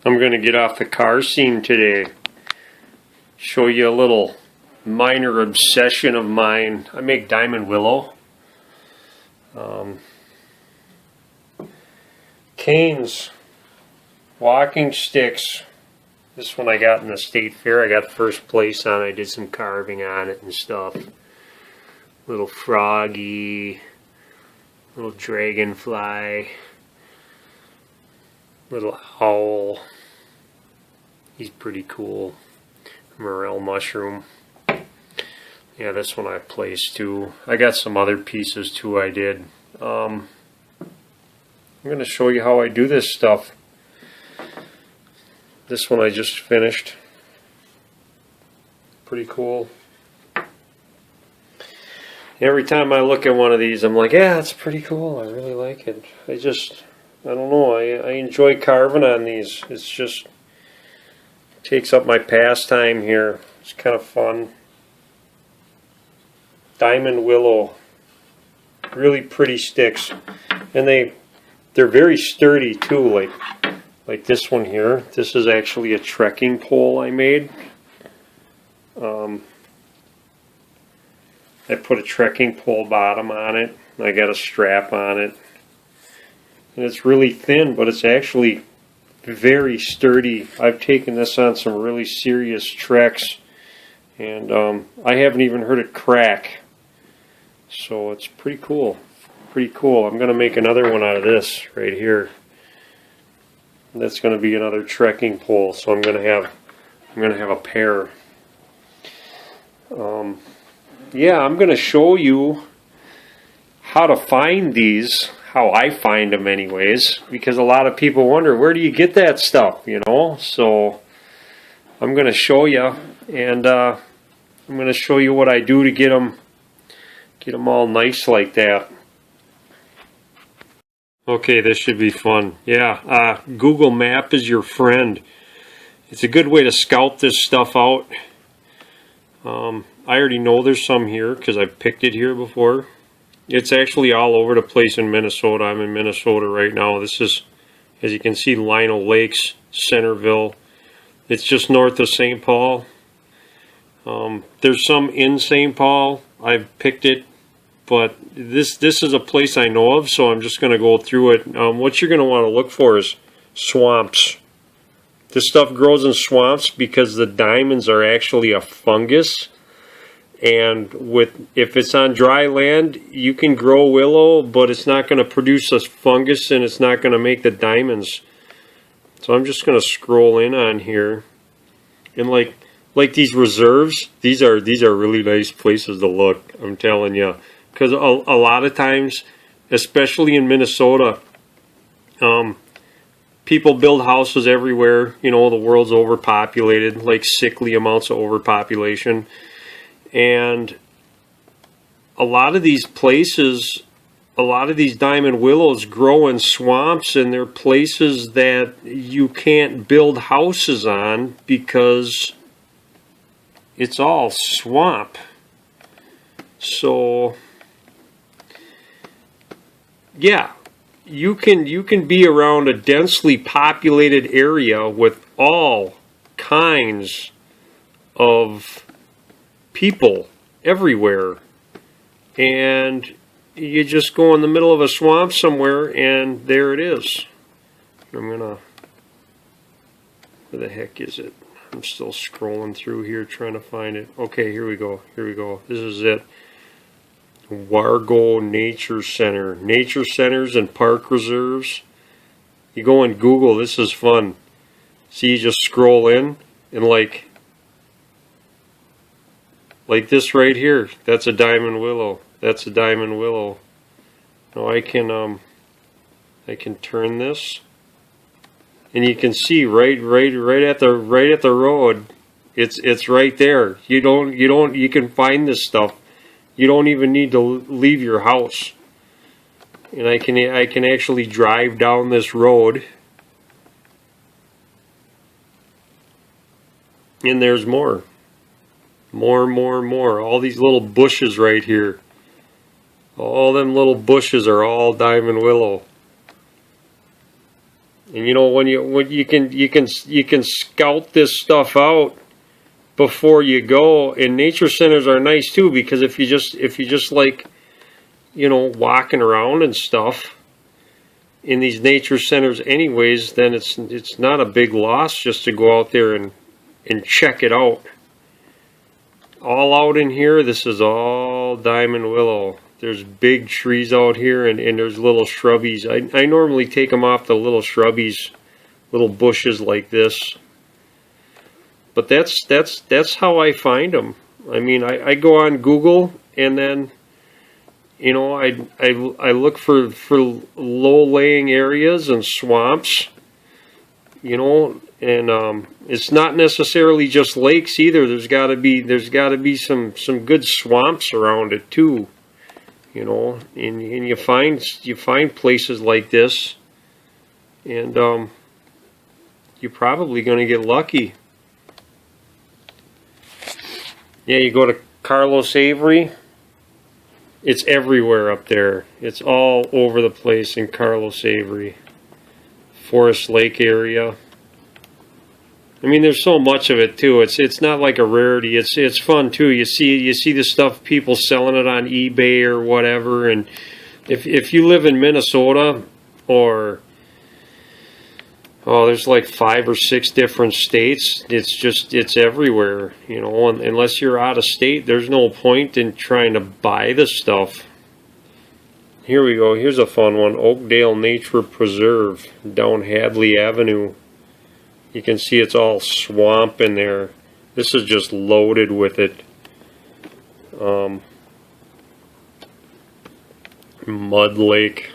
I'm going to get off the car scene today. Show you a little minor obsession of mine. I make diamond willow. Canes, walking sticks. This one I got in the state fair. I got first place on it. I did some carving on it and stuff. Little froggy, little dragonfly, little owl. He's pretty cool. Morel mushroom. Yeah, this one I placed too. I got some other pieces too I did. I'm going to show you how I do this stuff. This one I just finished. Pretty cool. Every time I look at one of these, I'm like, yeah, it's pretty cool. I really like it. I don't know. I enjoy carving on these. It's just takes up my pastime here. It's kind of fun. Diamond willow. Really pretty sticks. And they're very sturdy too, like this one here. This is actually a trekking pole I made. I put a trekking pole bottom on it. I got a strap on it. And it's really thin, but it's actually very sturdy. I've taken this on some really serious treks, and I haven't even heard it crack. So it's pretty cool. Pretty cool. I'm going to make another one out of this right here. That's going to be another trekking pole. So I'm going to have a pair. Yeah, I'm going to show you how to find these, how I find them anyways, because a lot of people wonder, where do you get that stuff, you know? So I'm going to show you, and I'm going to show you what I do to get them all nice like that. Okay, this should be fun. Yeah, Google Map is your friend. It's a good way to scout this stuff out. I already know there's some here because I've picked it here before. It's actually all over the place in Minnesota. I'm in Minnesota right now. This is, as you can see, Lino Lakes, Centerville. It's just north of St. Paul. There's some in St. Paul. I've picked it, but this is a place I know of, so I'm just going to go through it. What you're going to want to look for is swamps. This stuff grows in swamps because the diamonds are actually a fungus. And if it's on dry land, you can grow willow, but it's not going to produce a fungus and it's not going to make the diamonds. So I'm just going to scroll in on here. And like these reserves, these are really nice places to look, I'm telling you. Because a lot of times, especially in Minnesota, people build houses everywhere. You know, the world's overpopulated, like sickly amounts of overpopulation. And a lot of these places, a lot of these diamond willows grow in swamps, and they're places that you can't build houses on because it's all swamp. So yeah, you can be around a densely populated area with all kinds of people everywhere, and you just go in the middle of a swamp somewhere and there it is. Where the heck is it? I'm still scrolling through here trying to find it. Okay, here we go. This is it. Wargo Nature Center. Nature centers and park reserves. You go on Google, this is fun. See, you just scroll in and like this right here, that's a diamond willow. That's a diamond willow. Now I can turn this, and you can see right at the road. It's right there. You can find this stuff. You don't even need to leave your house. And I can actually drive down this road, and there's more. More. All these little bushes right here. All them little bushes are all diamond willow. And you know, when you can scout this stuff out before you go. And nature centers are nice too, because if you just like, you know, walking around and stuff in these nature centers anyways, then it's not a big loss just to go out there and check it out. All out in here, this is all diamond willow. There's big trees out here, and there's little shrubbies. I normally take them off the little shrubbies, little bushes like this. But that's how I find them. I mean, I go on Google, and then, you know, I look for low-laying areas and swamps, you know, and it's not necessarily just lakes either. There's got to be some good swamps around it too. You know, and you find places like this, and you're probably going to get lucky. Yeah, you go to Carlos Avery. It's everywhere up there. It's all over the place in Carlos Avery, Forest Lake area. I mean, there's so much of it too. It's not like a rarity. It's fun too. You see the stuff, people selling it on eBay or whatever. And if you live in Minnesota, or there's like 5 or 6 different states. It's everywhere. You know, unless you're out of state, there's no point in trying to buy the stuff. Here we go. Here's a fun one. Oakdale Nature Preserve down Hadley Avenue. You can see it's all swamp in there. This is just loaded with it. Mud lake.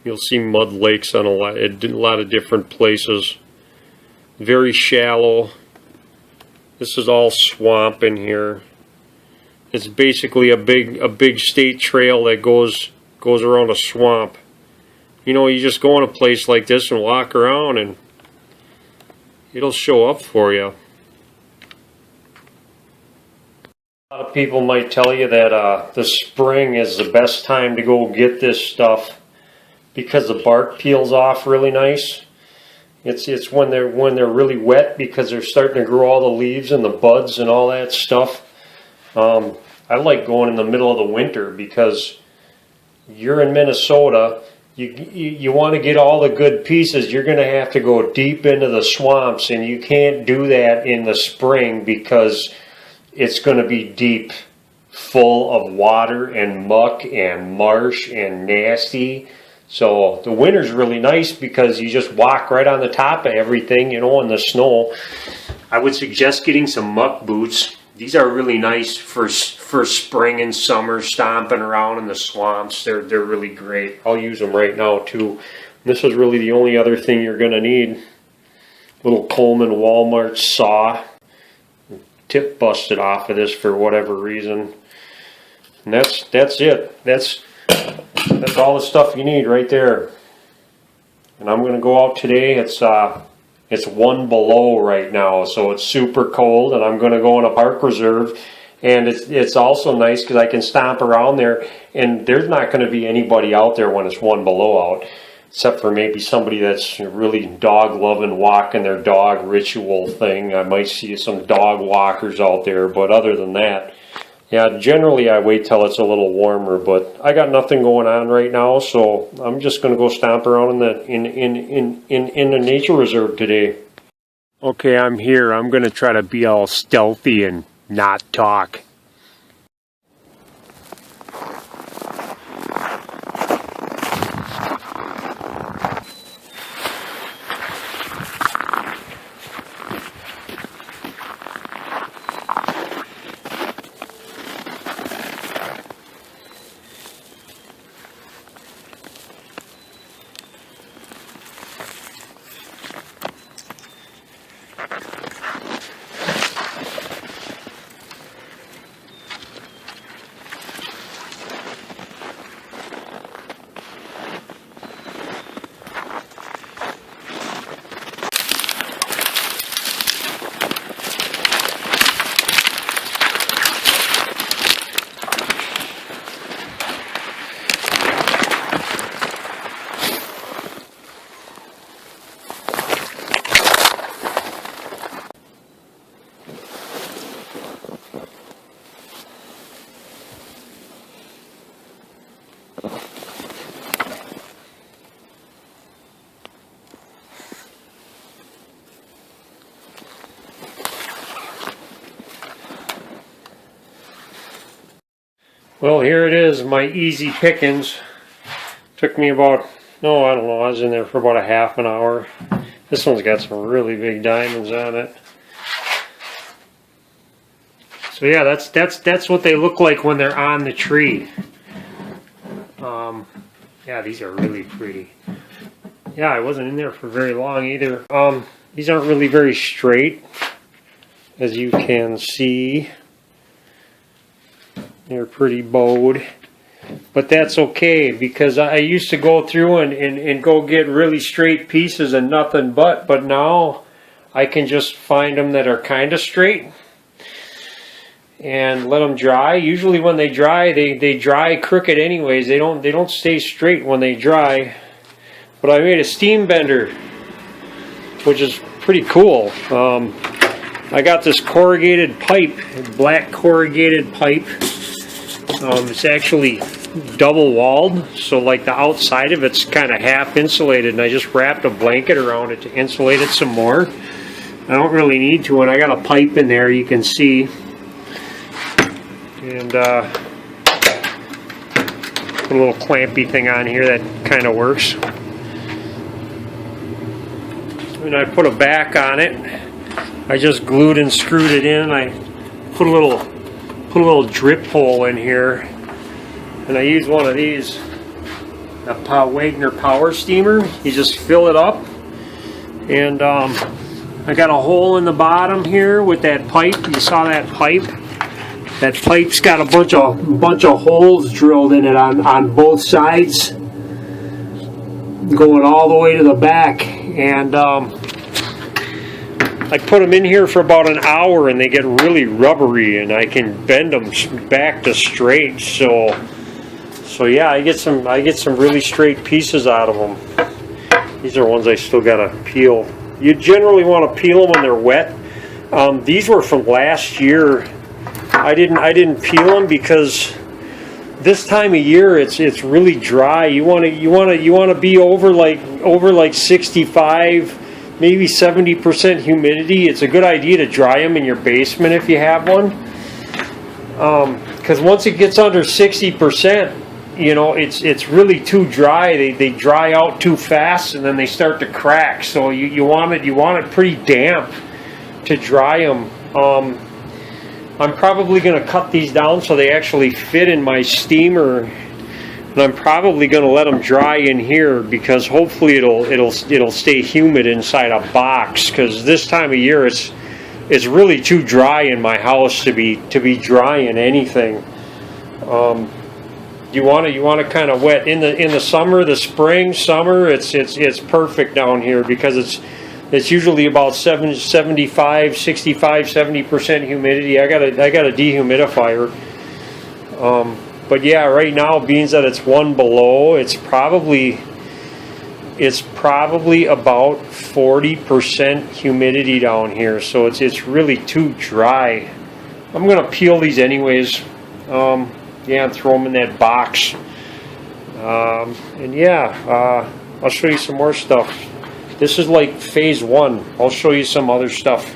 You'll see mud lakes on a lot of different places. Very shallow. This is all swamp in here. It's basically a big state trail that goes around a swamp. You know, you just go in a place like this and walk around, and it'll show up for you. A lot of people might tell you that the spring is the best time to go get this stuff because the bark peels off really nice. It's when they're really wet, because they're starting to grow all the leaves and the buds and all that stuff. I like going in the middle of the winter, because you're in Minnesota. You want to get all the good pieces, you're going to have to go deep into the swamps, and you can't do that in the spring because it's going to be deep, full of water and muck and marsh and nasty. So the winter's really nice because you just walk right on the top of everything, you know, in the snow. I would suggest getting some muck boots. These are really nice for spring and summer, stomping around in the swamps. They're really great. I'll use them right now too. This is really the only other thing you're going to need. Little Coleman Walmart saw. Tip busted off of this for whatever reason. And that's it. That's all the stuff you need right there. And I'm going to go out today. It's 1 below right now, so it's super cold, and I'm going to go in a park reserve. And it's also nice because I can stomp around there, and there's not going to be anybody out there when it's 1 below out, except for maybe somebody that's really dog-loving, walking their dog ritual thing. I might see some dog walkers out there, but other than that, yeah, generally I wait till it's a little warmer. But I got nothing going on right now, so I'm just going to go stomp around in the nature reserve today. Okay, I'm here. I'm going to try to be all stealthy and not talk. Well, here it is, my easy pickings. Took me about, no, I don't know, I was in there for about a half an hour. This one's got some really big diamonds on it. So yeah, that's what they look like when they're on the tree. Yeah, these are really pretty. Yeah, I wasn't in there for very long either. These aren't really very straight, as you can see. They're pretty bowed. But that's okay, because I used to go through and go get really straight pieces and nothing but now I can just find them that are kind of straight and let them dry. Usually when they dry, they dry crooked anyways. They don't stay straight when they dry. But I made a steam bender, which is pretty cool. I got this corrugated pipe, black corrugated pipe. It's actually double walled, so like the outside of it's kind of half insulated, and I just wrapped a blanket around it to insulate it some more. I don't really need to, and I got a pipe in there, you can see. And put a little clampy thing on here that kind of works. And I put a back on it. I just glued and screwed it in. I put a little drip hole in here, and I use one of these, a Wagner power steamer. You just fill it up, and I got a hole in the bottom here with that pipe. You saw that pipe? That pipe's got a bunch of holes drilled in it on both sides, going all the way to the back. And I put them in here for about an hour, and they get really rubbery, and I can bend them back to straight. So yeah, I get some really straight pieces out of them. These are ones I still gotta peel. You generally want to peel them when they're wet. These were from last year. I didn't peel them because this time of year it's really dry. You want to be over like 65, maybe 70% humidity. It's a good idea to dry them in your basement if you have one. Because once it gets under 60%, you know, it's really too dry. They dry out too fast, and then they start to crack. So you want it pretty damp to dry them. I'm probably going to cut these down so they actually fit in my steamer, and I'm probably going to let them dry in here, because hopefully it'll stay humid inside a box. Because this time of year it's really too dry in my house to be drying anything. You want to kind of wet in the summer, the spring, summer. It's perfect down here because it's usually about 65, 70% humidity. I got a dehumidifier. But yeah, right now, being that it's one below, it's probably about 40% humidity down here. So it's really too dry. I'm gonna peel these anyways. Yeah, and throw them in that box. And yeah, I'll show you some more stuff. This is like phase one. I'll show you some other stuff.